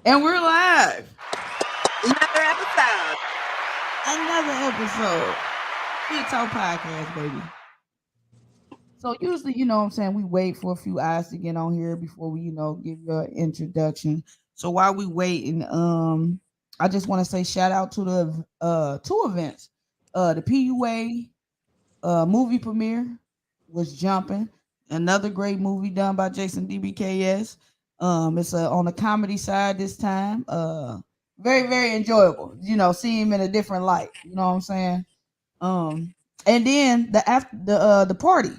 And we're live. Another episode. Another episode. It's our podcast, baby. So usually, what I'm saying, we wait for a few eyes to get on here before we, give you an introduction. So while we waiting, I just want to say shout out to the two events. The PUA movie premiere was jumping. Another great movie done by Jason DBKS. It's on the comedy side this time. Very very enjoyable. See him in a different light. You know what I'm saying? Um, and then the party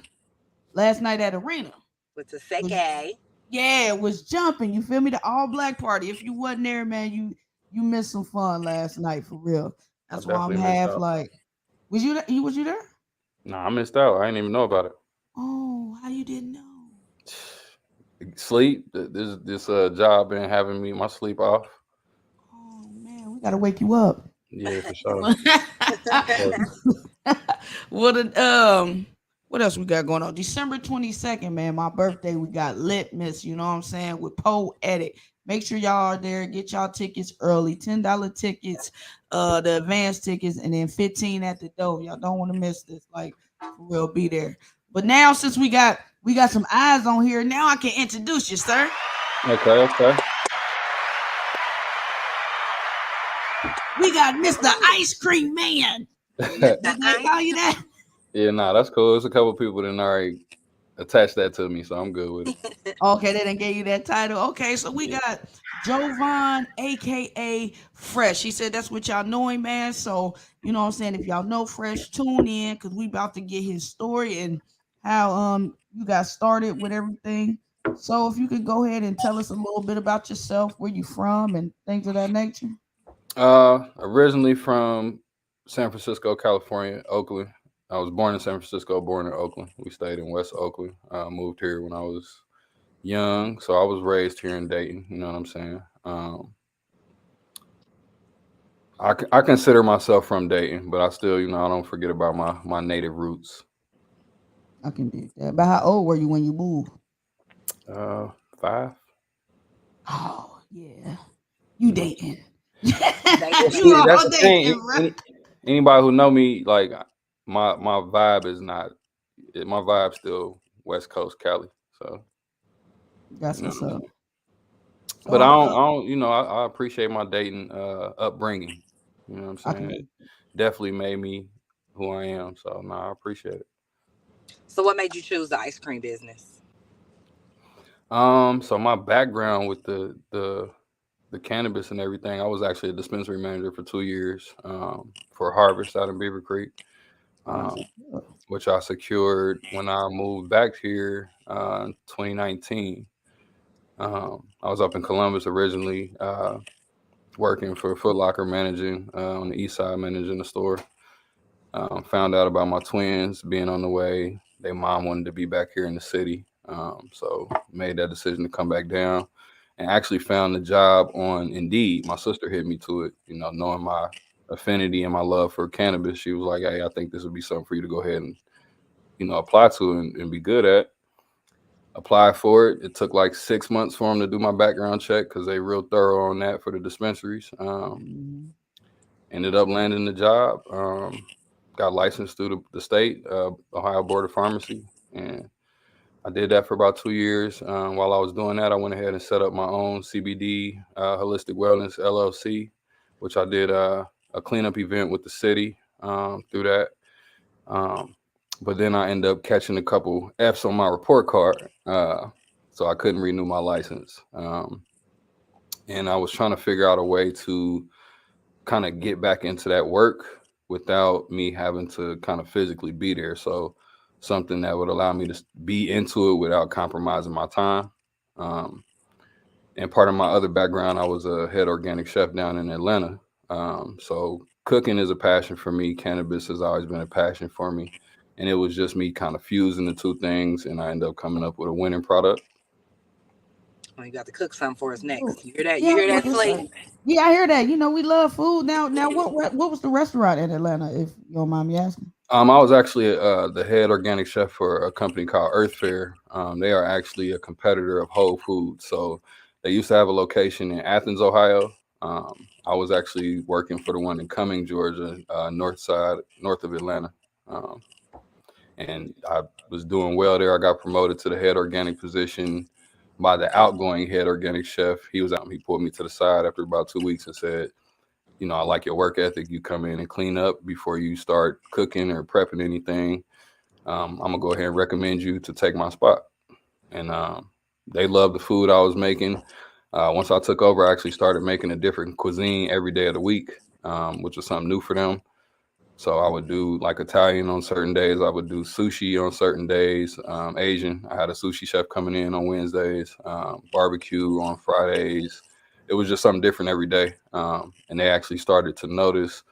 last night at Arena With the was, seke. yeah, it was jumping. You feel me? The all black party. If you wasn't there, man, you missed some fun last night for real. I That's why I'm definitely missed half out. like, was you there? Nah, I missed out. I didn't even know about it. Oh, how you didn't know? Sleep. This job been having me my sleep off. Oh man, we gotta wake you up. Yeah, for sure. So, what what else we got going on? December 22nd, man, my birthday. We got Litmus, you know what I'm saying, with Poetic. Make sure y'all are there. Get y'all tickets early. $10 tickets, the advance tickets, and then 15 at the door. Y'all don't want to miss this. Like, for real, be there. But now since we got some eyes on here, now I can introduce you, sir. okay. We got Mr. Ice Cream Man. Did they call you that? Yeah, nah, that's cool. There's a couple people that already attached that to me, so I'm good with it. Okay, they didn't give you that title. Okay, so we Yeah. got Jovon, aka Fresh. He said that's what y'all know him, man. So you know what I'm saying. If y'all know Fresh, tune in because we about to get his story and how you got started with everything. So if you could go ahead and tell us a little bit about yourself, where you from, and things of that nature. Originally from San Francisco, California, Oakland. I was born in San Francisco, born in Oakland. We stayed in West Oakland. Moved here when I was young, so I was raised here in Dayton. You know what I'm saying? I consider myself from Dayton, but I still, I don't forget about my native roots. I can dig that. But how old were you when you moved? 5. Oh yeah, you You know. dating. Well, You see, that's all the thing. dating, bro. Anybody who know me, like my vibe is not. My vibe still West Coast Cali. So That's you know what's what I'm up. saying. But So I don't. I appreciate my Dayton upbringing. You know what I'm I saying. It can. definitely made me who I am. So no, I appreciate it. So, what made you choose the ice cream business? So my background with the cannabis and everything, I was actually a dispensary manager for 2 years for Harvest out in Beaver Creek, Oh, that's um, what's up. which I secured when I moved back here in 2019. I was up in Columbus originally, working for Foot Locker, managing on the east side, managing the store. Found out about my twins being on the way. Their mom wanted to be back here in the city, so made that decision to come back down. And actually found the job on Indeed. My sister hit me to it, knowing my affinity and my love for cannabis. She was like, "Hey, I think this would be something for you to go ahead and apply to and be good at." Applied for it. It took like 6 months for them to do my background check because they real thorough on that for the dispensaries. Mhm. Ended up landing the job. Got licensed through the state, Ohio Board of Pharmacy, and I did that for about 2 years. While I was doing that, I went ahead and set up my own CBD Holistic Wellness LLC, which I did a cleanup event with the city through that. Um, but then I ended up catching a couple F's on my report card, so I couldn't renew my license. And I was trying to figure out a way to kind of get back into that work without me having to kind of physically be there. So something that would allow me to be into it without compromising my time. Um, and part of my other background, I was a head organic chef down in Atlanta. So cooking is a passion for me. Cannabis has always been a passion for me. And it was just me kind of fusing the two things, and I ended up coming up with a winning product. Oh, you got to cook something for us Oh, next. You hear that? yeah, You I was hear about that, to Slee? say. Yeah, I hear that. We love food. Now, what was the restaurant in Atlanta? If you don't mind me asking. I was actually the head organic chef for a company called Earth Fair. They are actually a competitor of Whole Foods. So They used to have a location in Athens, Ohio. I was actually working for the one in Cumming, Georgia, north of Atlanta. Um, and I was doing well there. I got promoted to the head organic position by the outgoing head organic chef. He was out. He pulled me to the side after about 2 weeks and said, "You know, I like your work ethic. You come in and clean up before you start cooking or prepping anything. I'm gonna go ahead and recommend you to take my spot." And they loved the food I was making. Once I took over, I actually started making a different cuisine every day of the week, which was something new for them. So I would do like Italian on certain days. I would do sushi on certain days. Asian. I had a sushi chef coming in on Wednesdays. Barbecue on Fridays. It was just something different every day. And they actually started to notice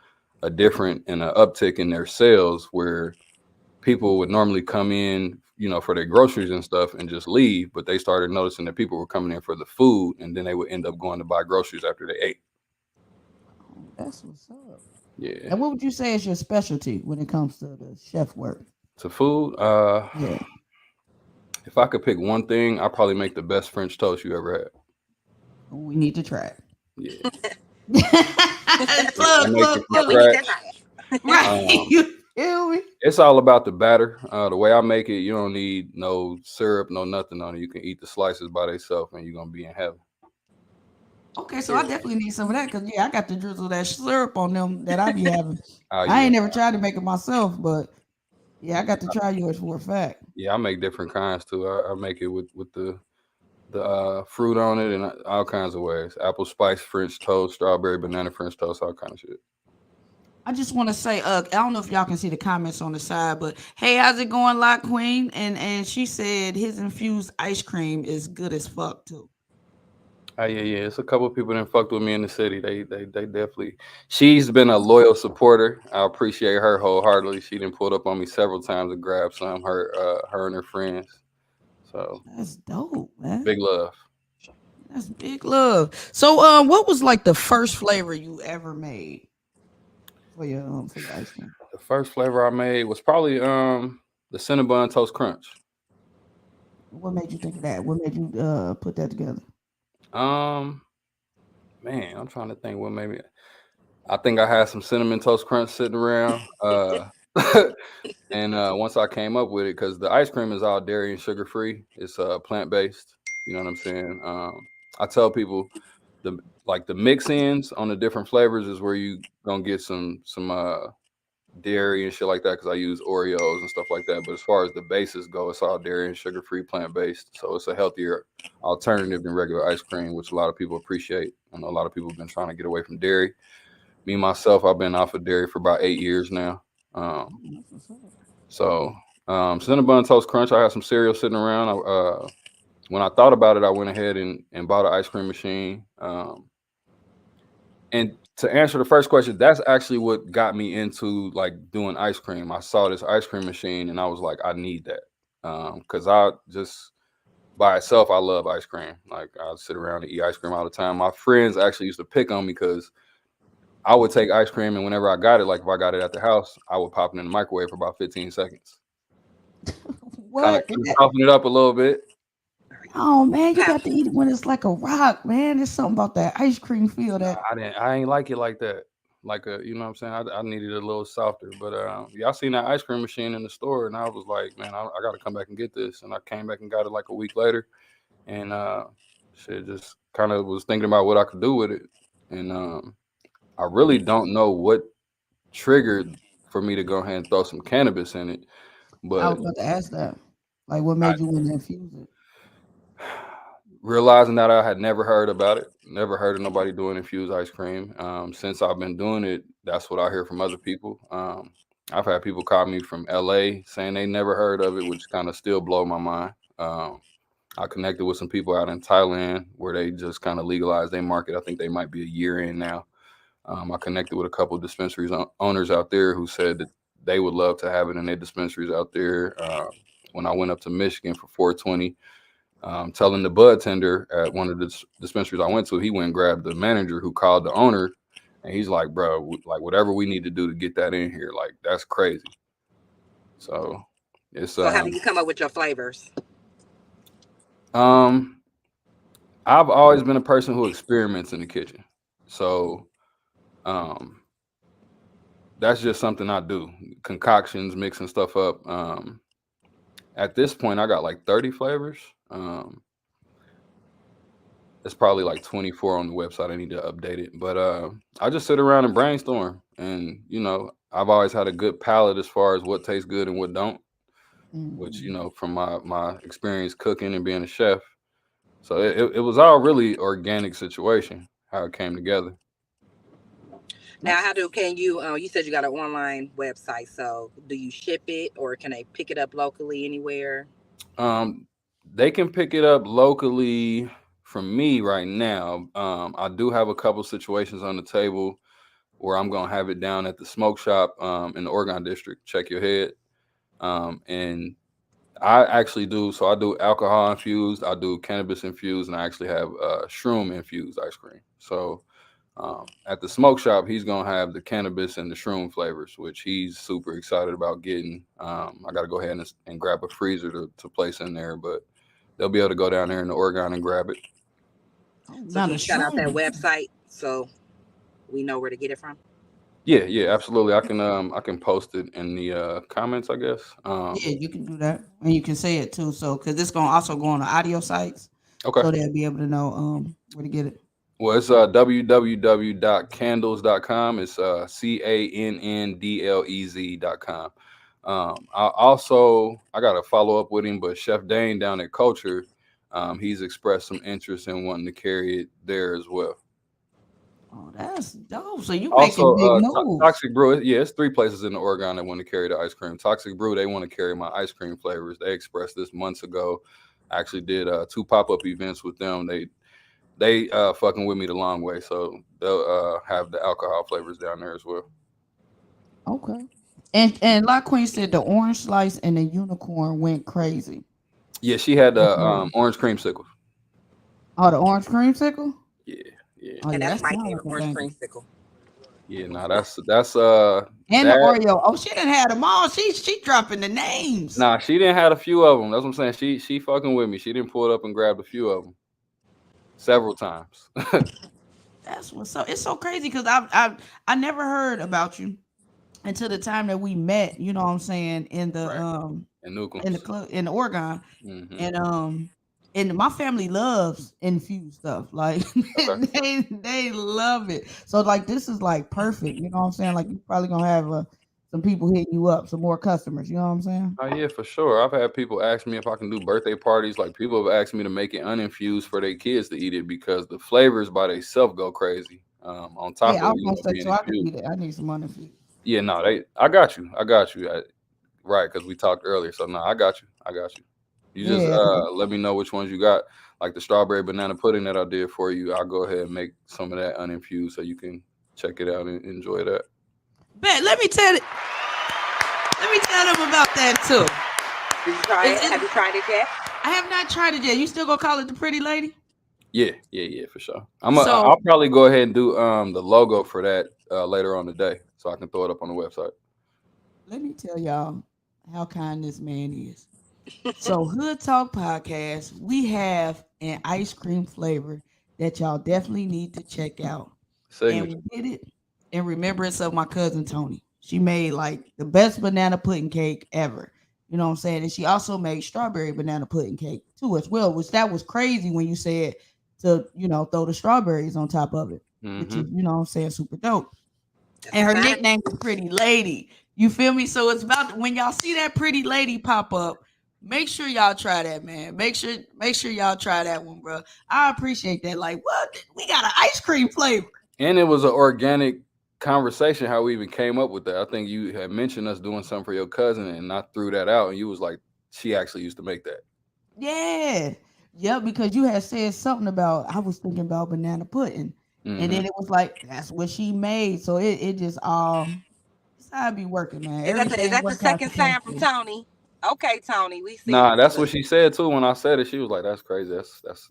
a different and an uptick in their sales where people would normally come in, you know, for their groceries and stuff and just leave. But they started noticing that people were coming in for the food, and then they would end up going to buy groceries after they ate. Oh, that's what's up. Yeah. And what would you say is your specialty when it comes to the chef work? To food, Yeah. if I could pick one thing, I'd probably make the best French toast you ever had. We need to try Yeah. it. I Plug, make plug, it from Yeah, we plug. need that scratch. try. Right. Um, You feel me? it's all about the batter. The way I make it, you don't need no syrup, no nothing on it. You can eat the slices by themselves, and you're gonna be in heaven. Okay, so I Period. definitely need some of that because yeah, I got to drizzle that syrup on them that I be having. Oh I yeah, ain't never tried to make it myself, but yeah, I got to try yours for a fact. yeah. I make different kinds too. I make it with the fruit on it and all kinds of ways. Apple spice French toast, strawberry banana French toast, all kind of shit. I just want to say, I don't know if y'all can see the comments on the side, but hey, how's it going, Lock Queen? And she said his infused ice cream is good as fuck too. Oh yeah, yeah. It's a couple of people that fucked with me in the city. They definitely. She's been a loyal supporter. I appreciate her wholeheartedly. She done pulled up on me several times to grab some. Her and her friends. So That's dope, man. big love. That's big love. So, what was like the first flavor you ever made for your ice cream? The first flavor I made was probably the Cinnabon Toast Crunch. What made you think of that? What made you put that together? Um, man, I'm trying to think what made me. I think I had some cinnamon toast crunch sitting around. And once I came up with it, because the ice cream is all dairy and sugar free, it's plant based. You know what I'm saying? I tell people the like the mix ins on the different flavors is where you gonna get some dairy and shit like that because I use Oreos and stuff like that. But as far as the bases go, it's all dairy and sugar free, plant based. So it's a healthier alternative than regular ice cream, which a lot of people appreciate. I know a lot of people have been trying to get away from dairy. Me myself, I've been off of dairy for about 8 years now. Um, That's what's up. so Cinnabon Toast Crunch, I had some cereal sitting around. When I thought about it, I went ahead and bought an ice cream machine. And to answer the first question, that's actually what got me into like doing ice cream. I saw this ice cream machine and I was like, I need that. Because I just by itself, I love ice cream. Like I sit around and eat ice cream all the time. My friends actually used to pick on me because I would take ice cream and whenever I got it, like if I got it at the house, I would pop it in the microwave for about 15 seconds. Kind of What? soften it up a little bit. Oh man, you Have got to eat it when it's like a rock, man. There's something about that ice cream feel Nah, that. I ain't like it like that. Like you know what I'm saying? I needed it a little softer. But y'all seen that ice cream machine in the store, and I was like, man, I got to come back and get this. And I came back and got it like a week later, and shit, just kind of was thinking about what I could do with it, and I really don't know what triggered for me to go ahead and throw some cannabis in it, I but was about to ask that. Like, what I made you want to infuse it? realizing that I had never heard about it, never heard of nobody doing infused ice cream. Since I've been doing it, that's what I hear from other people. I've had people call me from LA saying they never heard of it, which kind of still blow my mind. I connected with some people out in Thailand where they just kind of legalized their market. I think they might be a year in now. I connected with a couple of dispensaries owners out there who said that they would love to have it in their dispensaries out there. When I went up to Michigan for 420, telling the bud tender at one of the dispensaries I went to, he went and grabbed the manager who called the owner, and he's like, "Bro, like whatever we need to do to get that in here, like that's crazy." So it's so how do you come up with your flavors? um I've always been a person who experiments in the kitchen. So um that's just something I do. Concoctions, mixing stuff up. At this point I got like 30 flavors. Um it's probably like 24 on the website. I need to update it. But I just sit around and brainstorm, and I've always had a good palate as far as what tastes good and what don't, which Mhm. from my experience cooking and being a chef. So it was all really organic situation how it came together. Now, That's how do can you? You said you got an online website, so do you ship it, or can they pick it up locally anywhere? Um, they can pick it up locally from me right now. I do have a couple situations on the table where I'm gonna have it down at the smoke shop in the Oregon district. Check your head. And I actually do. So I do alcohol infused, I do cannabis infused, and I actually have shroom infused ice cream. So at the smoke shop, he's gonna have the cannabis and the shroom flavors, which he's super excited about getting. I got to go ahead and grab a freezer to place in there, but they'll be able to go down there in the Oregon and grab it. oh, So now can the you shout out that shroom. website so we know where to get it from? Yeah, yeah, absolutely. I can post it in the comments, I guess. Yeah, you can do that, and you can say it too. So, because it's gonna also go on the audio sites, Okay. so they'll be able to know where to get it. Well, it's www.candles.com. It's cannndlez.com. I got to follow up with him, but Chef Dane down at Culture, he's expressed some interest in wanting to carry it there as well. Oh, that's dope. So you making Also, big moves. Toxic Brew, yeah, it's three places in the Oregon that want to carry the ice cream. Toxic Brew, they want to carry my ice cream flavors. They expressed this months ago. I actually did two pop-up events with them. They fucking with me the long way, so they'll have the alcohol flavors down there as well. Okay. And like Queen said, the orange slice and the unicorn went crazy. Yeah, she had That's the right. orange creamsicle. Oh, the orange creamsicle. Yeah, yeah, Oh And yeah, that's that my sounds favorite, like a orange banger. creamsicle. yeah. Nah, that's And the that. Oreo. Oh, she didn't have them all. She dropping the names. Nah, she didn't have a few of them. That's what I'm saying. She fucking with me. She didn't pull it up and grabbed a few of them several times. That's what's so. It's so crazy because I never heard about you until the time that we met. You know what I'm saying Right. And in the Newcombs. club in Oregon, Hmm. and and my family loves infused stuff. Like Okay. they love it. So like this is like perfect. You know what I'm saying? Like you probably gonna have some people hitting you up, some more customers. You know what I'm saying? Oh yeah, for sure. I've had people ask me if I can do birthday parties. Like people have asked me to make it uninfused for their kids to eat it because the flavors by themselves go crazy. On top Yeah, I of was gonna say being so. I could be infused. there. I need some money for you. Yeah, no, they. I got you. I got you. Right, because we talked earlier. So no, I got you. I got you. You just Yeah, let me know which ones you got. Like the strawberry banana pudding that I did for you. I'll go ahead and make some of that uninfused so you can check it out and enjoy that. bet. Let me tell them about that too. Did you try Is it? it? Have you tried it yet? I have not tried it yet. You still gonna call it the pretty lady? Yeah, yeah, yeah, for sure. So I'll probably go ahead and do the logo for that later on today, so I can throw it up on the website. let me tell y'all how kind this man is. So Hood Talk Podcast, we have an ice cream flavor that y'all definitely need to check out. And we Signature. did it in remembrance of my cousin Tony. She made like the best banana pudding cake ever. You know what I'm saying? And she also made strawberry banana pudding cake too as well, which that was crazy when you said to, throw the strawberries on top of it, which is, Mm-hmm. you know what I'm saying, super dope. That's a And her sign. nickname is Pretty Lady. You feel me? So it's about when y'all see that Pretty Lady pop up, make sure y'all try that, man. Make sure y'all try that one, bro. I appreciate that. Like, what? We got an ice cream flavor. And it was an organic conversation how we even came up with that. I think you had mentioned us doing something for your cousin, and I threw that out, and you was like, she actually used to make that. Yeah. Yep, because you had said something about I was thinking about banana pudding. And Mm-hmm. then it was like that's what she made. So it just all it's how I be working, man. Is Everything that the work out second sign from successfully. Tony? Okay, Tony, we see Nah, you. that's what she said too. When I said it, she was like, "That's crazy.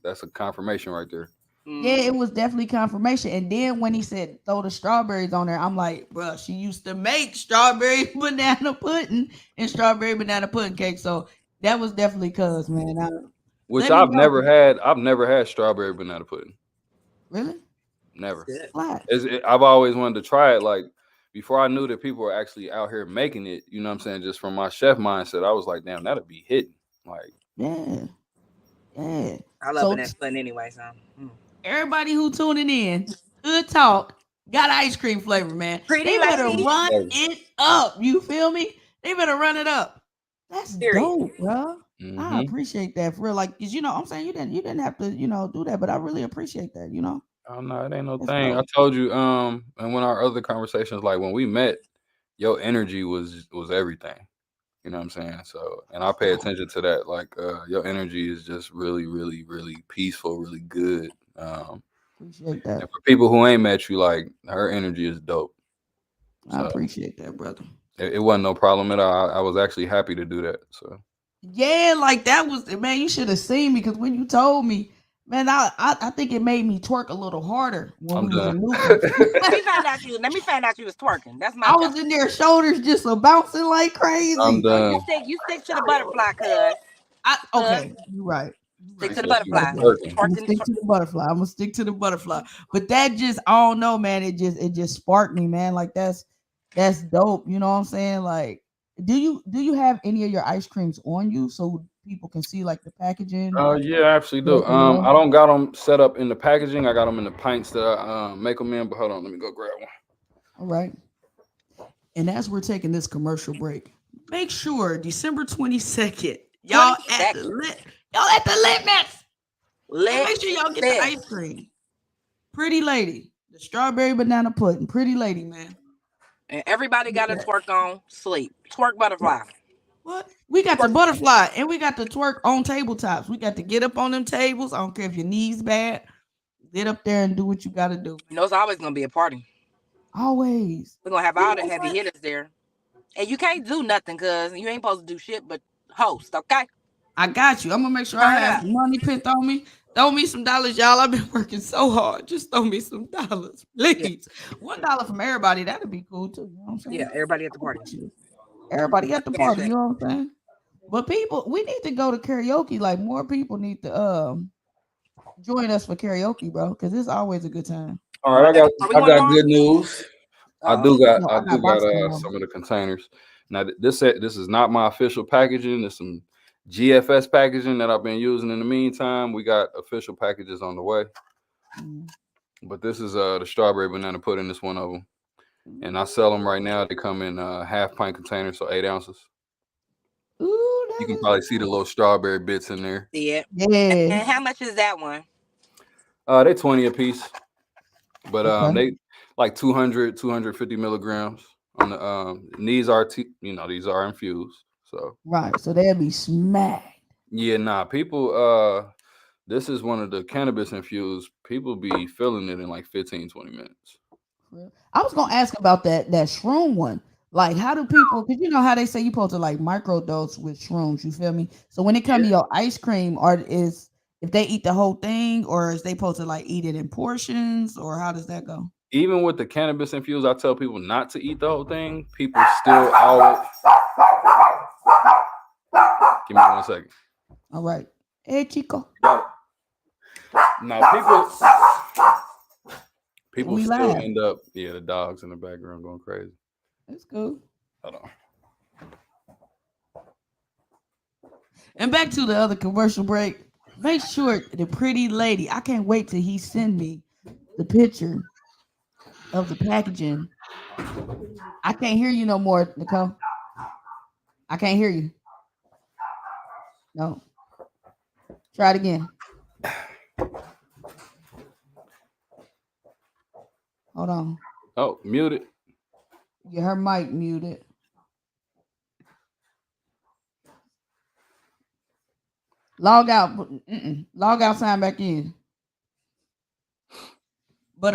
That's a confirmation right there." Yeah, Mm-hmm. it was definitely confirmation. And then when he said throw the strawberries on there, I'm like, bruh, she used to make strawberry banana pudding and strawberry banana pudding cake. So that was definitely cuz, man. Which Let me I've know. never had. I've never had strawberry banana pudding. Really? Never. Good. Flat. I've always wanted to try it. Like before I knew that people were actually out here making it. You know what I'm saying? Just from my chef mindset, I was like, damn, that'd be hitting. Like, Yeah. Yeah. I love So banana pudding anyway. So everybody who tuning in, Good Talk got ice cream flavor, man. pretty They better lady. run it up. You feel me? They better run it up. That's Period. dope, bro. I mm-hmm. appreciate that for real. Like, cause you know, I'm saying you didn't have to, do that, but I really appreciate that. Oh no, it ain't no That's thing. I dope. told you, and when our other conversations, like when we met, your energy was everything. You know what I'm saying? So, and I pay attention to that. Like, your energy is just really, really, really peaceful, really good. Appreciate that. And for people who ain't met you, like her energy is dope. I So appreciate that, brother. it wasn't no problem at all. I was actually happy to do that. So Yeah, like that was man. You should have seen me because when you told me, man, I think it made me twerk a little harder when I'm we was done. in Newcomb. Let me find out you. Let me find out you was twerking. That's my I job. was in there, shoulders just a bouncing like I'm crazy. No, you done. stick. You stick to the butterfly, cuz. Cuz Okay, you're right. You're stick right. She to the said she was butterfly. Okay, working. I'm gonna Twerking. stick to the butterfly. I'm gonna stick to the butterfly. But that just, I don't know, man. It just sparked me, man. Like that's dope. You know what I'm saying? Like, do you have any of your ice creams on you so people can see like the packaging? Yeah, I actually do. Like they know. I don't got them set up in the packaging. I got them in the pints that I make them in. But hold on, let me go grab one. All right. And as we're taking this commercial break, make sure December 22nd, y'all at the 22nd. lit, y'all at the limits, and Lit make sure y'all get the sis. ice cream. Pretty lady, the strawberry banana pudding. Pretty lady, man. And everybody Get got to that. twerk on sleep. Twerk butterfly. What? We got the Twerk. butterfly and we got the twerk on tabletops. We got to get up on them tables. I don't care if your knees bad. Get up there and do what you got to do, You know it's always gonna be a party. man. Always. We're gonna have You all the know heavy what? hitters there. And you can't do nothing cause you ain't supposed to do shit but host, okay? I got you. I'm gonna make sure I Turn have up. some money pent on me. Throw me some dollars, y'all. I've been working so hard. Just throw me some dollars, Yeah. please. $1 from everybody. That'd be cool too. You know what I'm Yeah, saying? everybody at the I party. appreciate it. Everybody at the Cash party. app. You know what I'm saying? But people, we need to go to karaoke. Like more people need to join us for karaoke, bro, because it's always a good time. All Oh, right, are we I going got tomorrow? good news. Uh-oh. No, I I do got got box tomorrow. some of the containers. Now this is not my official packaging. It's some GFS packaging that I've been using in the meantime. We got official packages on the way. Mm. But this is the strawberry banana pudding. This one of them, and I sell them right now. They come in half pint containers, so 8 ounces. Ooh, You that can is probably see the little strawberry bits in there. See it. yeah. And how much is that one? They 20 a piece, but Okay. they like 200, 250 milligrams on the and these are these are infused. So Right. So they'll be smacked. yeah, nah, people this is one of the cannabis infused. People be feeling it in like 15, 20 minutes. I was gonna ask about that shroom one. Like, how do people? Because you know how they say you supposed to like microdose with shrooms. You feel me? So when it come Yeah. to your ice cream, or is if they eat the whole thing, or is they supposed to like eat it in portions, or how does that go? Even with the cannabis infused, I tell people not to eat the whole thing. People still always give me 1 second. All right. Hey, Chico. Now people We still live. end up the dogs in the background going crazy. That's cool. Hold on. And back to the other commercial break. Make sure the pretty lady. I can't wait till he send me the picture of the packaging. I can't hear you no more, Nicole. I can't hear you. No. Try it again. Hold on. Oh, muted. Get her mic muted. Log out. Log out. Sign back in. But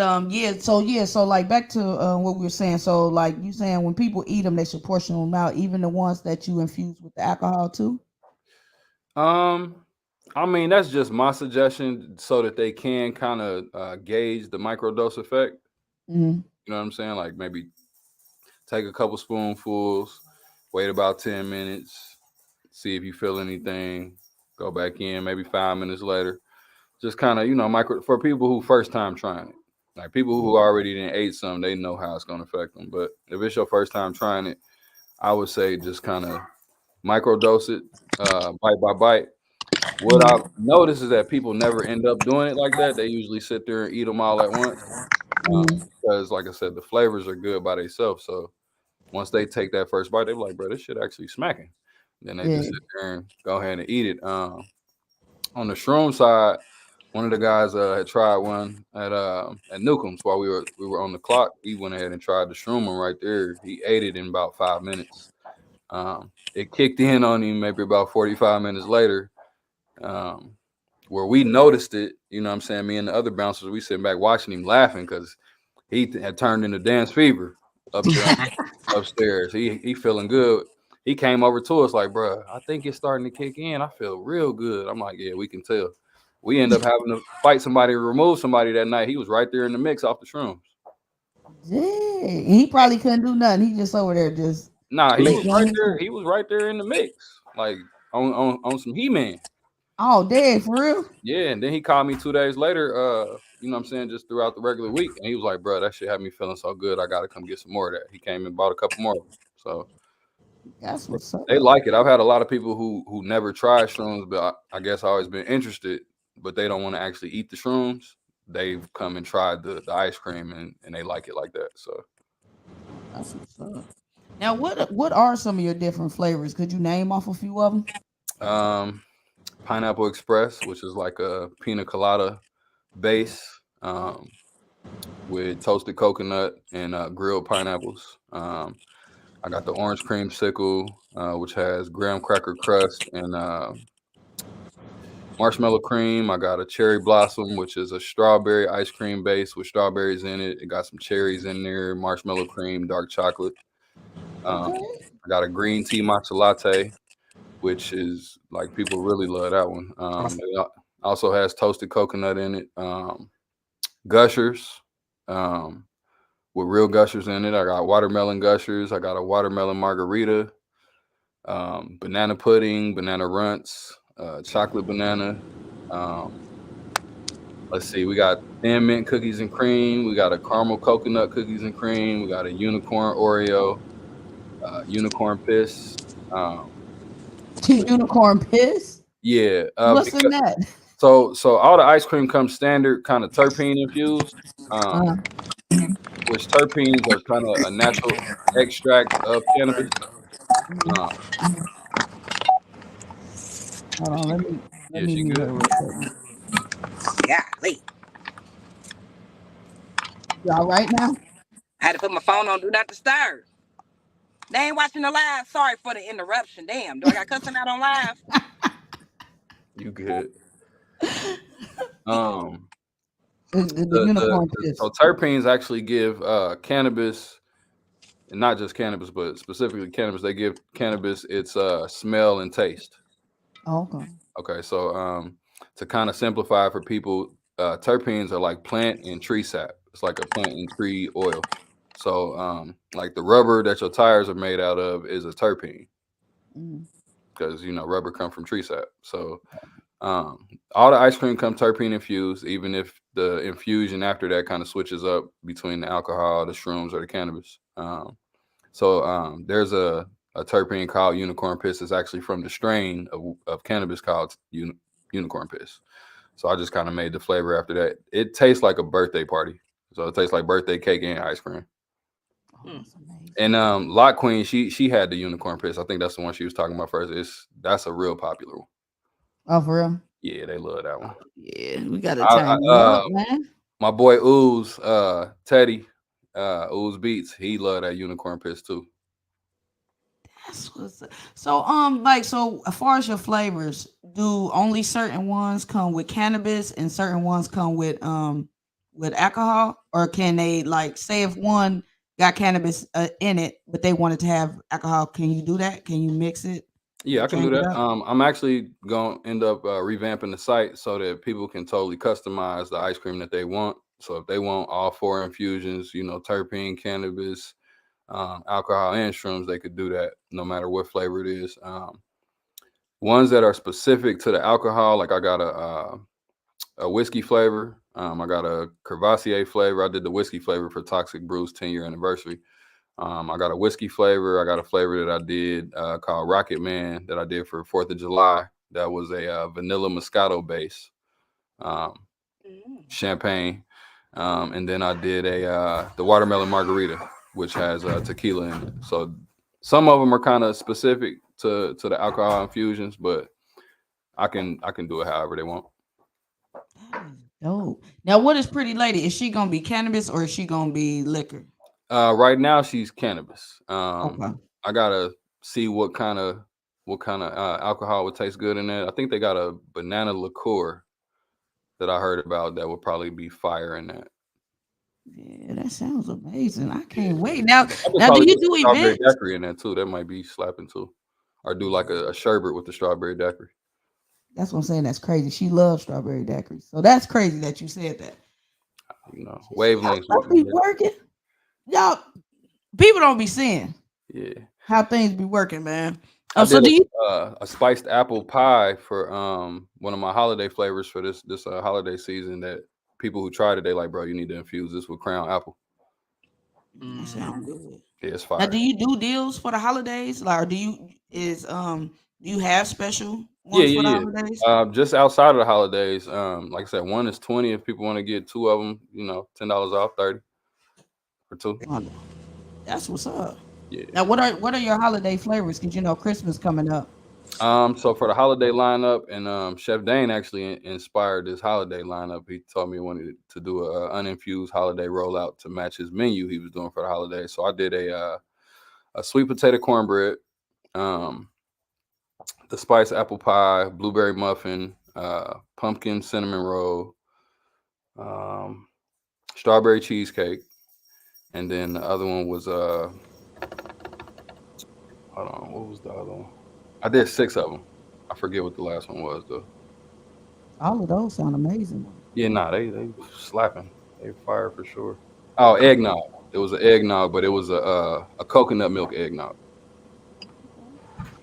so like back to what we were saying. So like you saying when people eat them, they should portion them out, even the ones that you infuse with the alcohol too. Um, I mean that's just my suggestion so that they can kind of gauge the microdose effect. Mm-hmm. You know what I'm saying? Like maybe take a couple spoonfuls, wait about 10 minutes, see if you feel anything. go back in maybe 5 minutes later. Just kind of, micro for people who first time trying it. Like people who already didn't ate some, they know how it's gonna affect them. But if it's your first time trying it, I would say just kind of micro dose it, bite by bite. What I've noticed is that people never end up doing it like that. They usually sit there and eat them all at once because, like I said, the flavors are good by themselves. So once they take that first bite, they're like, "Bro, this shit actually smacking." Then they just Yeah. sit there and go ahead and eat it. On the shroom side, one of the guys had tried one at Newcomb's while we were on the clock. He went ahead and tried the shroom one right there. He ate it in about 5 minutes. It kicked in on him maybe about 45 minutes later, um, where we noticed it. You know what I'm saying? Me and the other bouncers, we sitting back watching him laughing because he had turned into dance fever up there upstairs. He feeling good. He came over to us like, bro, I think it's starting to kick in. I feel real good. I'm like, yeah, we can tell. We end up having to fight somebody, remove somebody that night. He was right there in the mix off the shrooms. Dang. He probably couldn't do nothing. He just over there just Nah, he was Lit. right enjoying there. himself. He was right there in the mix, like on some He-Man. Oh, dead for real? Yeah, and then he called me 2 days later, you know what I'm saying, just throughout the regular week. And he was like, bro, that shit had me feeling so good. I gotta come get some more of that. He came and bought a couple more of them. So That's what's up. they like it. I've had a lot of people who never tried shrooms, but I guess always been interested, but they don't want to actually eat the shrooms. They've come and tried the ice cream and they like it like that. So That's what's up. Now, what are some of your different flavors? Could you name off a few of them? um Pineapple Express, which is like a pina colada base, with toasted coconut and grilled pineapples. I got the orange cream sickle, which has graham cracker crust and marshmallow cream. I got a cherry blossom, which is a strawberry ice cream base with strawberries in it. It got some cherries in there, marshmallow cream, dark chocolate. Um, Okay. I got a green tea matcha latte, which is like people really love that one. Also has toasted coconut in it. Gushers, um, with real gushers in it. I got watermelon gushers. I got a watermelon margarita, banana pudding, banana runts, chocolate banana. Um, let's see, we got thin mint cookies and cream. We got a caramel coconut cookies and cream. We got a unicorn Oreo, unicorn piss. Um, Unicorn piss? yeah, What's in because that? so all the ice cream comes standard kind of terpene infused, Uh, which terpenes are kind of a natural extract of cannabis. Um, hold on, let yeah, me she mute her good. real quick. Golly. You all right now? I had to put my phone on do not disturb. They ain't watching the live. Sorry for the interruption. Damn. Do I got cussing out on live? You good. Um, The the unicorn piss. so terpenes actually give cannabis, and not just cannabis, but specifically cannabis. They give cannabis its smell and taste. Oh, okay. Okay, so to kind of simplify for people, terpenes are like plant and tree sap. It's like a plant and tree oil. So like the rubber that your tires are made out of is a terpene Mm. because rubber come from tree sap. So Um, all the ice cream come terpene infused, even if the infusion after that kind of switches up between the alcohol, the shrooms, or the cannabis. So there's a terpene called unicorn piss. It's actually from the strain of cannabis called unicorn piss. So I just kind of made the flavor after that. It tastes like a birthday party. So it tastes like birthday cake and ice cream. Oh, that's amazing. And Lot Queen, she had the unicorn piss. I think that's the one she was talking about first. That's a real popular one. Oh, for real? Yeah, they love that one. Yeah, we gotta I, turn I, you up, man. My boy Ooze, Teddy, Ooze Beats, he love that unicorn piss too. That's what's so like so as far as your flavors, do only certain ones come with cannabis and certain ones come with alcohol, or can they like say if one got cannabis in it but they wanted to have alcohol, can you do that? Can you mix it Yeah, and I can do change it that. up? I'm actually gonna end up revamping the site so that people can totally customize the ice cream that they want. So if they want all four infusions, terpene, cannabis, alcohol, and shrooms, they could do that no matter what flavor it is. Ones that are specific to the alcohol, like I got a whiskey flavor. I got a Crevassier flavor. I did the whiskey flavor for Toxic Brew's 10-year anniversary. I got a whiskey flavor. I got a flavor that I did called Rocket Man that I did for 4th of July. That was a vanilla Moscato base champagne. And then I did the watermelon margarita, which has tequila in it. So some of them are kind of specific to the alcohol infusions, but I can do it however they want. That is dope. Now, what is Pretty Lady? Is she gonna be cannabis or is she gonna be liquor? Right now she's cannabis. Okay. I gotta see what kind of alcohol would taste good in it. I think they got a banana liqueur that I heard about that would probably be fire in that. Yeah, that sounds amazing. I Yeah. can't wait. Now, I could now, do probably you do some do strawberry events? daiquiri in that too. That might be slapping too. Or do like a sherbet with the strawberry daiquiri. That's what I'm saying. That's crazy. She loves strawberry daiquiri. So that's crazy that you said that. You know, She see how wavelengths. stuff be working. Y'all, people don't be seeing Yeah. how things be working, man. I So did do you? a spiced apple pie for one of my holiday flavors for this holiday season that people who tried it, they like, bro, you need to infuse this with crown apple. That sounds good. Yeah, it's Now, fire. do you do deals for the holidays? Like, or do you have special Yeah, ones for the yeah, holidays? yeah. Just outside of the holidays, like I said, one is 20 if people want to get two of them, $10 off, 30 for two. Oh, that's what's up. Yeah. Now, what are your holiday flavors? Because Christmas coming up. So for the holiday lineup, and Chef Dane actually inspired this holiday lineup. He told me he wanted to do a uninfused holiday rollout to match his menu he was doing for the holiday. So I did a sweet potato cornbread, um, the spice apple pie, blueberry muffin, pumpkin cinnamon roll, um, strawberry cheesecake, and then the other one was hold on, what was the other one? I did 6 of them. I forget what the last one was though. All of those sound amazing. Yeah, nah, they slapping. They fire for sure. Oh, eggnog. It was an eggnog, but it was a coconut milk eggnog.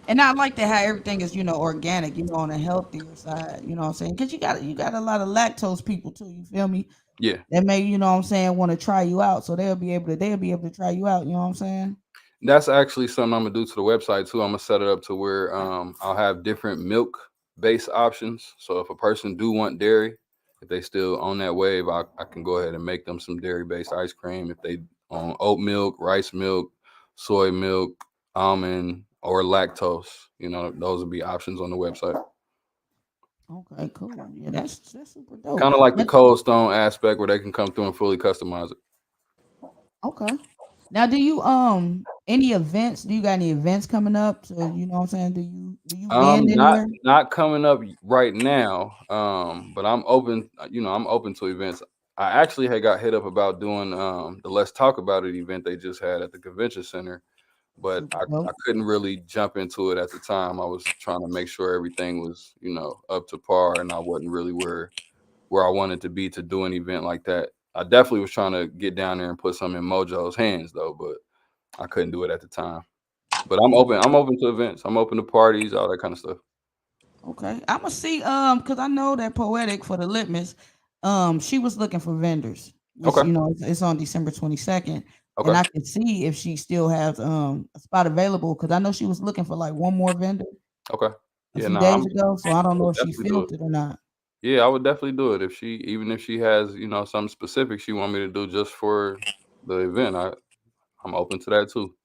And I like that how everything is, organic, on a healthier side, you know what I'm saying? Because you got a lot of lactose people too, you feel me? Yeah, That may, you know what I'm saying, want to try you out. So they'll be able to try you out, you know what I'm saying? that's actually something I'm gonna do to the website too. I'm gonna set it up to where I'll have different milk based options. So if a person do want dairy, if they still on that wave, I can go ahead and make them some dairy based ice cream. If they on oat milk, rice milk, soy milk, almond, or lactose, those would be options on the website. Okay, cool. Yeah, that's super dope. Kind of like the Now, Cold Stone aspect where they can come through and fully customize it. okay. Now, do you any events? Do you got any events coming up? So you know what I'm saying? Do you vend Not anywhere? not coming up right now. But I'm open. I'm open to events. I actually had got hit up about doing the Let's Talk About It event they just had at the convention center, but Super I dope. couldn't really jump into it at the time. I was trying to make sure everything was up to par, and I wasn't really where I wanted to be to do an event like that. I definitely was trying to get down there and put some in Mojo's hands though, but I couldn't do it at the time. But I'm open. I'm open to events. I'm open to parties, all that kind of stuff. Okay, I'm gonna see because I know that Poetic for the Litmus, she was looking for vendors, which Okay. it's on December 22nd, and Okay. I can see if she still has a spot available because I know she was looking for like one more vendor Okay. a Yeah. few No, days ago, so I I don't know would if she definitely do it. filled it or not. Yeah, I would definitely do it even if she has something specific she want me to do just for the event. I'm open to that too.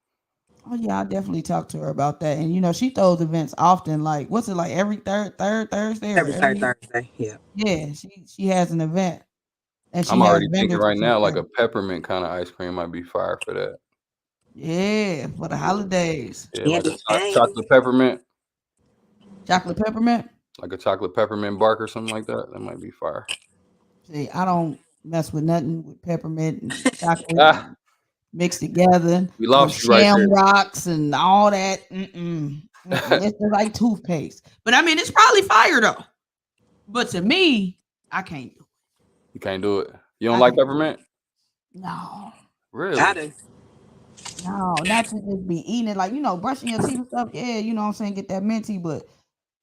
Oh yeah, I definitely talked to her about that, and she throws events often. Like, what's it like every third Thursday or Every third every? Thursday. Yeah. Yeah, she has an event, and she I'm has already thinking vendors to right now like supply. a peppermint kind of ice cream might be fire for that. Yeah, for the Yeah. holidays, Yeah, like a Candy cane. chocolate peppermint, chocolate peppermint. like a chocolate peppermint bark or something like that. That might be fire. See, I don't mess with nothing with peppermint and chocolate Ah, and mixed together. we No lost you right there. sham rocks and all that. Mm-mm. Mm-mm. It's just like toothpaste. But I mean, it's probably fire though. But to me, I can't do You can't do it. You it. don't I like can't. peppermint? No, I Really? do. no, not to just be eating it like brushing your teeth and stuff. Yeah, you know what I'm saying. Get that minty, but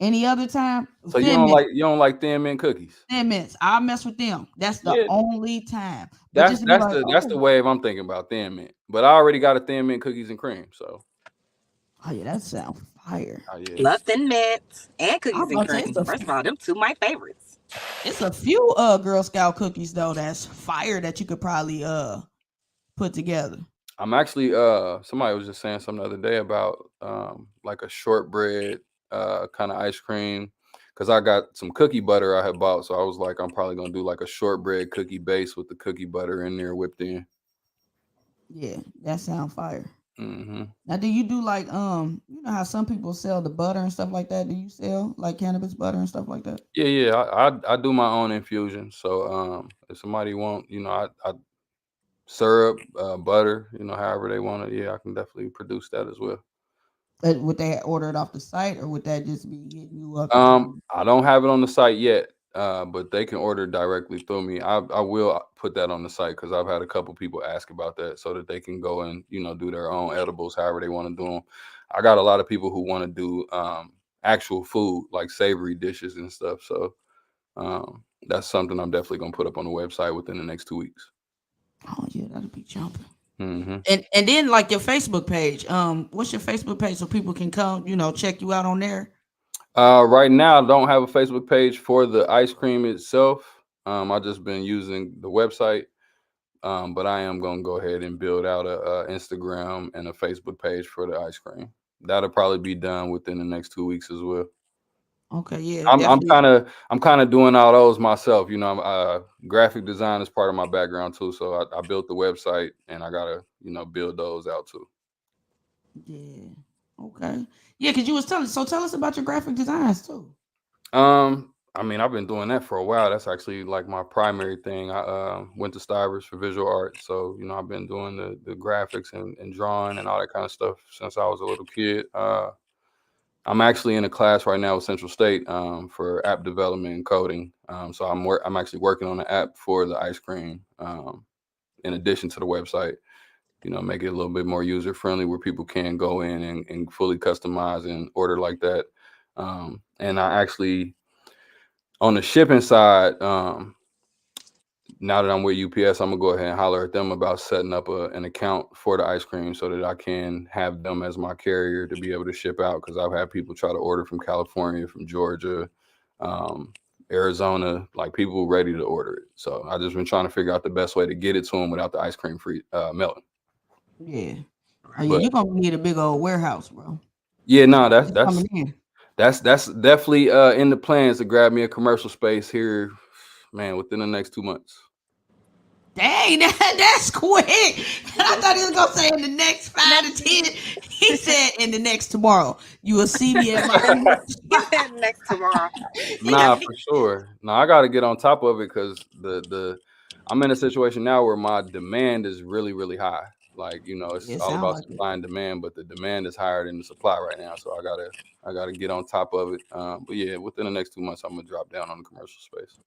Any other time, So Thin Mint. you don't like Thin Mint cookies? Thin Mints. I'll mess with them. That's the Yeah, only time. But just to be like, that's the oh, wave I'm thinking about, Thin Mint. But I already got a Thin Mint cookies and cream, so oh yeah, that sounds fire. yeah. Love Thin Mints and I'm cookies and about to say cream. First of all, them two my favorites. it's a few Girl Scout cookies though that's fire that you could probably put together. I'm actually somebody was just saying something the other day about like a shortbread kind of ice cream because I got some cookie butter I had bought, so I was like, I'm probably gonna do like a shortbread cookie base with the cookie butter in there whipped in. Yeah, that sound fire. Hmm. Now, do you do like you know how some people sell the butter and stuff like that? Do you sell like cannabis butter and stuff like that? Yeah, I do my own infusion. So if somebody want, I syrup, butter, however they want it, yeah, I can definitely produce that as well. Would they order it off the site, or would that just be hitting you up to come? I don't have it on the site yet, but they can order directly through me. I will put that on the site because I've had a couple people ask about that so that they can go and do their own edibles however they want to do them. I got a lot of people who want to do actual food like savory dishes and stuff. So that's something I'm definitely gonna put up on the website within the next 2 weeks. Oh yeah, that'll be jumping. Hmm. And then like your Facebook page. What's your Facebook page so people can come, check you out on there? Right now, I don't have a Facebook page for the ice cream itself. I just been using the website, but I am gonna go ahead and build out a Instagram and a Facebook page for the ice cream. That'll probably be done within the next 2 weeks as well. Okay, yeah, I'm definitely. kind of I'm kind of doing all those myself. Graphic design is part of my background too. So I built the website and I gotta build those out too. Yeah. Okay. Yeah, because you was telling. So tell us about your graphic designs too. I mean, I've been doing that for a while. That's actually like my primary thing. I went to Stivers for visual arts, so I've been doing the graphics and drawing and all that kind of stuff since I was a little kid. I'm actually in a class right now with Central State for app development and coding. So I'm actually working on an app for the ice cream. In addition to the website, make it a little bit more user friendly where people can go in and fully customize and order like that. And I actually on the shipping side, now that I'm with UPS, I'm gonna go ahead and holler at them about setting up an account for the ice cream so that I can have them as my carrier to be able to ship out. Because I've had people try to order from California, from Georgia, um, Arizona, like people ready to order it. So I just been trying to figure out the best way to get it to them without the ice cream free melting. Yeah. Oh yeah, But you're gonna need a big old warehouse, bro. yeah, no, Especially that's just that's coming in. that's definitely in the plans to grab me a commercial space here, man, within the next 2 months. Dang, that's quick. I thought he was gonna say in the next 5 to 10. He said in the next tomorrow. You will see me at my commercial He spot. said next tomorrow. Nah, for sure. No, I got to get on top of it because the I'm in a situation now where my demand is really really high. Like it's Yeah, all sound about like it. supply and demand, but the demand is higher than the supply right now. So I gotta get on top of it. But yeah, within the next 2 months, I'm gonna drop down on the commercial space.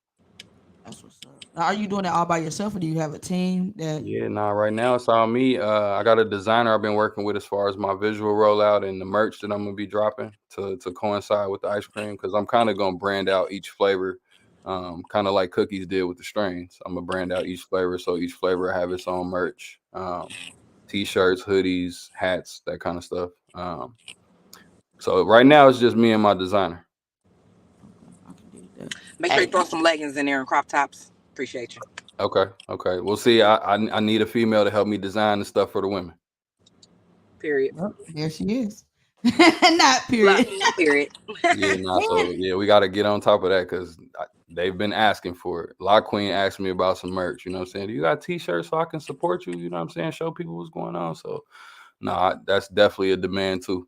That's what's up. Now, are you doing it all by yourself, or do you have a team that? Yeah, nah, right now it's all me. I got a designer I've been working with as far as my visual rollout and the merch that I'm gonna be dropping to coincide with the ice cream because I'm kind of gonna brand out each flavor, kind of like cookies did with the strains. I'm gonna brand out each flavor so each flavor have its own merch, t-shirts, hoodies, hats, that kind of stuff. So right now it's just me and my designer. I can do that. Make sure you Hey, throw some leggings in there and crop tops. Appreciate you. Okay. We'll see. I need a female to help me design the stuff for the women. Period. well, there she is. Not period. Period. Yeah, nah, so yeah, we got to get on top of that because they've been asking for it. La Queen asked me about some merch. You know what I'm saying? Do you got t-shirts so I can support you? You know what I'm saying? Show people what's going on. So, nah, that's definitely a demand too.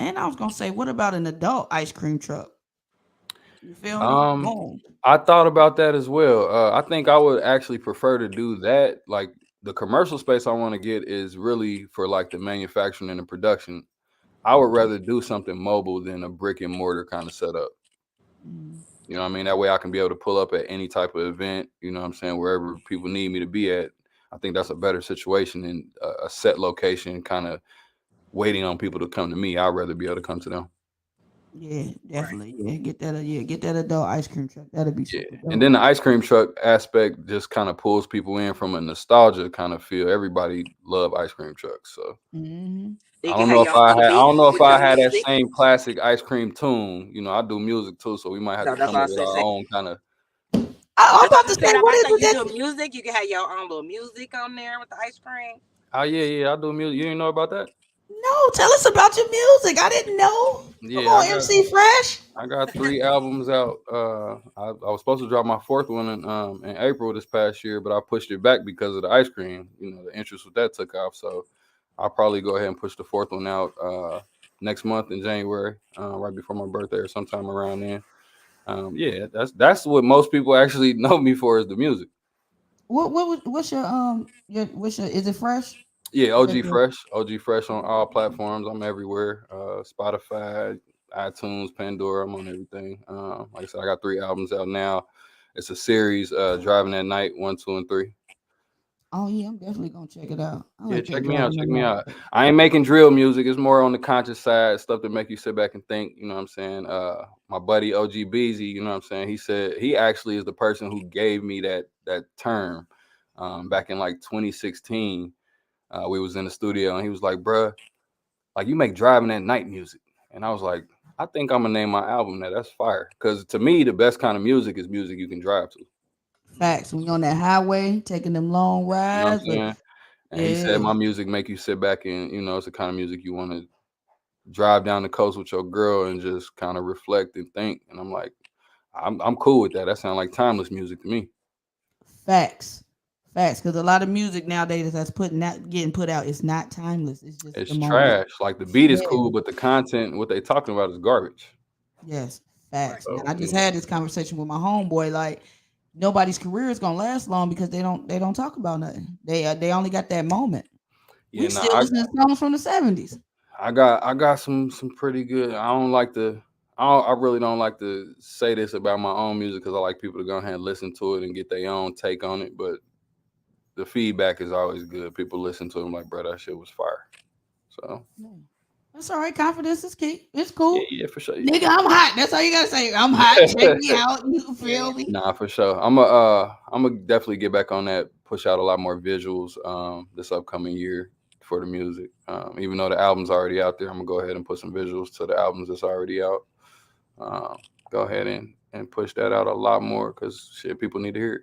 And I was gonna say, what about an adult ice cream truck? You feel me? Um, Boom. I thought about that as well. I think I would actually prefer to do that. Like the commercial space I want to get is really for like the manufacturing and the production. I would rather do something mobile than a brick and mortar kind of setup. Mm. You know what I mean? That way I can be able to pull up at any type of event, you know what I'm saying, wherever people need me to be at. I think that's a better situation than a set location kind of waiting on people to come to me. I'd rather be able to come to them. Yeah, Right. definitely. Yeah, get that adult ice cream truck. That'll be Yeah, super and dope. then the ice cream truck aspect just kind of pulls people in from a nostalgia kind of feel. Everybody love ice cream trucks, so Hmm. You can have your own little I beat don't know if with your I had that music. same classic ice cream tune. You know, I do music too, so we might have So to that's come why up I with said, our say, own kind of. I'm that's why I about to just say, said, if what I is say it you that do you? music, you can have your own little music on there with the ice cream. Oh yeah, yeah, I do music. You didn't know about that? No, tell us about your music. I didn't know. Come Yeah, on, MC Fresh. I got 3 albums out. I was supposed to drop my fourth one in April this past year, but I pushed it back because of the ice cream. You know, the interest with that took off, so I'll probably go ahead and push the fourth one out next month in January, right before my birthday or sometime around then. Yeah, that's what most people actually know me for is the music. What's your is it Fresh? Yeah, Is that your OG Fresh on all platforms. I'm everywhere. Spotify, iTunes, Pandora. I'm on everything. Like I said, I got 3 albums out now. It's a series. Driving at Night, 1, 2, and 3. Oh yeah, I'm definitely gonna check it out. I Yeah, like that check me out. driving Check at me night. out. I ain't making drill music. It's more on the conscious side, stuff that make you sit back and think. You know what I'm saying? My buddy OG Beezy. You know what I'm saying? He said he actually is the person who gave me that term back in like 2016. We was in the studio and he was like, "Bruh, like you make driving at night music." And I was like, I think I'm gonna name my album that. That's fire. Because to me, the best kind of music is music you can drive to. Facts. When you're on that highway, taking them long You know what rides, I'm or saying? And he said yeah, my music make you sit back and it's the kind of music you want to drive down the coast with your girl and just kind of reflect and think. And I'm like, I'm cool with that. That sounds like timeless music to me. facts, facts. Because a lot of music nowadays that's putting out, getting put out, it's not timeless. It's just the It's moment. trash. Like the beat is Yeah. cool, but the content, what they talking about, is garbage. Yes, Right. facts. Man, So I just had this conversation with my homeboy. Like nobody's career is gonna last long because they don't talk about nothing. They only got that moment. yeah, We no, still listen to songs from the '70s. I got some pretty good. I don't like to. I really don't like to say this about my own music because I like people to go ahead and listen to it and get their own take on it. But the feedback is always good. People listen to them like, bro, that shit was fire. So Yeah. That's all right. Confidence is key. It's yeah, cool. yeah, for sure. Nigga, I'm hot. That's all you gotta say. I'm hot. Check me out. You Yeah. feel me? Nah, for sure. I'm gonna definitely get back on that. Push out a lot more visuals this upcoming year for the music. Even though the album's already out there, I'm gonna go ahead and put some visuals to the albums that's already out. Um, Go ahead and push that out a lot more because shit, people need to hear it.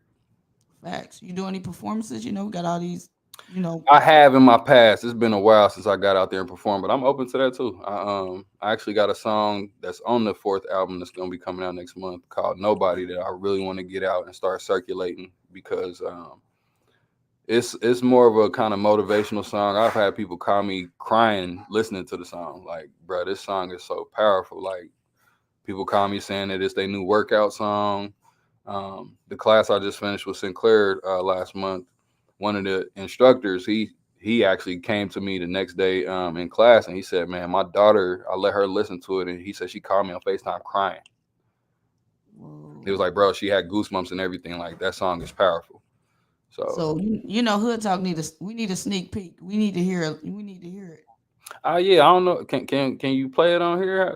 Facts. You do any performances? We got all these, you know. I have in my past. It's been a while since I got out there and performed, but I'm open to that too. I actually got a song that's on the fourth album that's gonna be coming out next month called "Nobody" that I really want to get out and start circulating because it's more of a kind of motivational song. I've had people call me crying listening to the song. Like, bro, this song is so powerful. Like, people call me saying that it's their new workout song. The class I just finished with Sinclair last month, one of the instructors, he actually came to me the next day in class and he said, "Man, my daughter, I let her listen to it, and he said she called me on FaceTime crying." He was Whoa. like, "Bro, she had goosebumps and everything. Like that song is powerful." So, So Hood Talk we need a sneak peek. We need to hear it. We need to hear it. yeah, I don't know. Can you play it on here?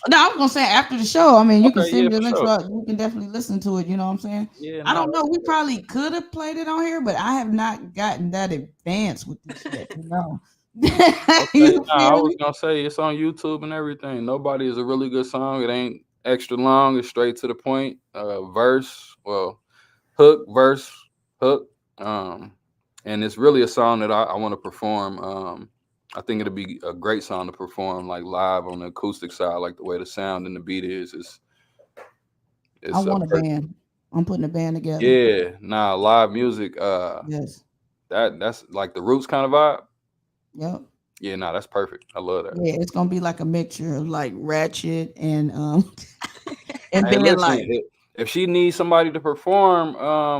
No, I was gonna say after the show. I mean, you can Okay, send yeah, me the for link sure. so we can definitely listen to it. You know what I'm saying? Yeah, I no, don't know. We probably could have played it on here, but I have not gotten that advanced with this yet. okay. You No, I feel was me? gonna say it's on YouTube and everything. Nobody is a really good song. It ain't extra long. It's straight to the point. Hook, verse, hook. Um, and it's really a song that I want to perform. I think it'll be a great song to perform like live on the acoustic side, like the way the sound and the beat is. I It's want a perfect. band. I'm putting a band together. Yeah, nah, live music. Yes. That's like the roots kind of vibe. Yep. Yeah, nah, that's perfect. I love that. Yeah, it's gonna be like a mixture of like ratchet and and Hey, band listen, life. if she needs somebody to perform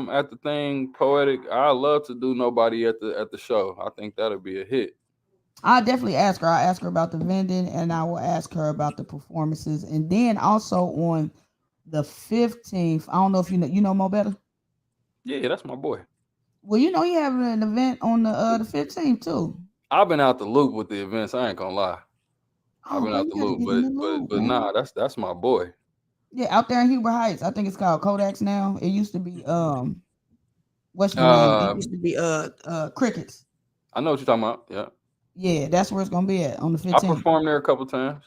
at the thing poetic, I love to do nobody at the show. I think that'll be a hit. I'll definitely ask her. I'll ask her about the vending and I will ask her about the performances. And then also on the 15th, I don't know if you know Mo better. Yeah, that's my boy. Well, you having an event on the 15th too. I've been out the loop with the events. I ain't gonna lie. Oh, bro, out you the gotta loop, get in the loop, but man. nah, that's my boy. Yeah, out there in Huber Heights. I think it's called Kodak's now. It used to be what's the name? It Uh, used to be Crickets. I know what you're talking about. Yeah, Yeah, that's where it's gonna be at on the I 15th. performed there a couple times.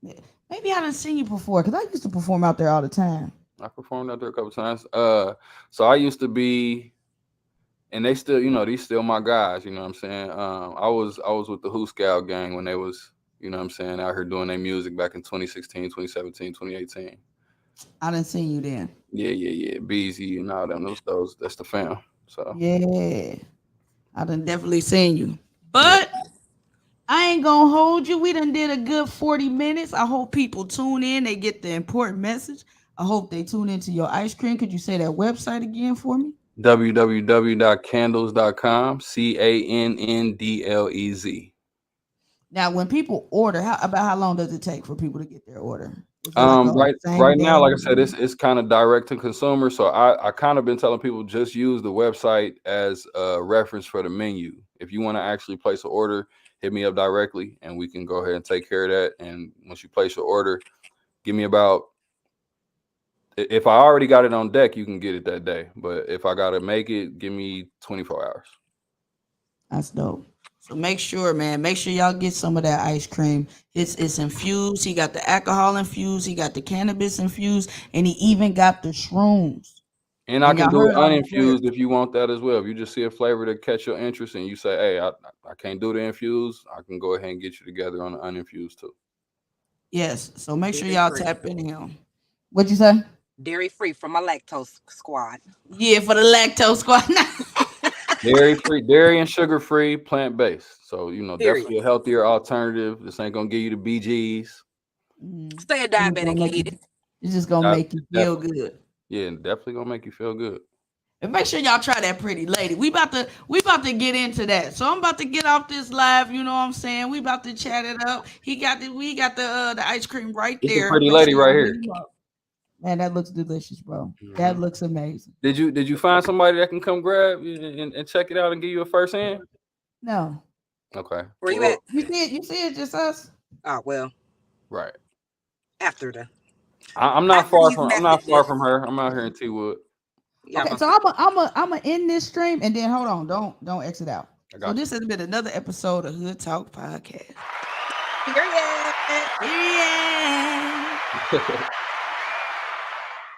Yeah. Maybe I done seen you before because I used to perform out there all the time. I performed out there a couple times. So I used to be, and they still, these still my guys. You know what I'm saying? I was with the Who Scout gang when they was, you know what I'm saying, out here doing their music back in 2016, 2017, 2018. I done seen you then. Yeah. Beezy and all them. Those. That's the fam. So Yeah, I done definitely seen you. yeah. But I ain't gonna hold you. We done did a good 40 minutes. I hope people tune in. They get the important message. I hope they tune into your ice cream. Could you say that website again for me? www.candles.com. CANNDLEZ. Now, when people order, how long does it take for people to get their order? Is it like a same Right day? now, like I said, it's kind of direct to consumer. So I kind of been telling people just use the website as a reference for the menu. If you want to actually place an order, hit me up directly and we can go ahead and take care of that. And once you place your order, give me about, if I already got it on deck, you can get it that day. But if I got to make it, give me 24 hours. That's dope. So make sure, man, make sure y'all get some of that ice cream. It's infused. He got the alcohol infused. He got the cannabis infused, and he even got the shrooms. And I And can y'all do it heard all the flavors. uninfused if you want that as well. If you just see a flavor that catch your interest and you say, hey, I can't do the infused, I can go ahead and get you together on the uninfused too. Yes. So make sure Dairy y'all free. tap into him. What'd you say? Dairy free from my lactose squad. Yeah, for the lactose squad. Dairy and sugar free, plant based. So, Period. definitely a healthier alternative. This ain't going to give you the BGs. Mhm. Stay a It's just gonna diabetic make and eat you, it. it's just gonna That- make you feel Definitely. good. Yeah, definitely going to make you feel good. And make sure y'all try that pretty lady. We about to get into that. So I'm about to get off this live. You know what I'm saying? We about to chat it up. We got the ice cream right It's a there. pretty Make sure lady right y'all hit here. him up. Man, that looks delicious, bro. That Mhm. looks amazing. Did you find somebody that can come grab and check it out and give you a first hand? No, Okay. Where you at? Well, you see it, just us. Oh well, right. after the I'm not after far these from messages. her. I'm out here in T-Wood. Yeah, I'm Okay, about so to say. I'm a end this stream and then hold on, don't exit out. I So got this has been another episode of Hood Talk Podcast. Period. Yeah. you.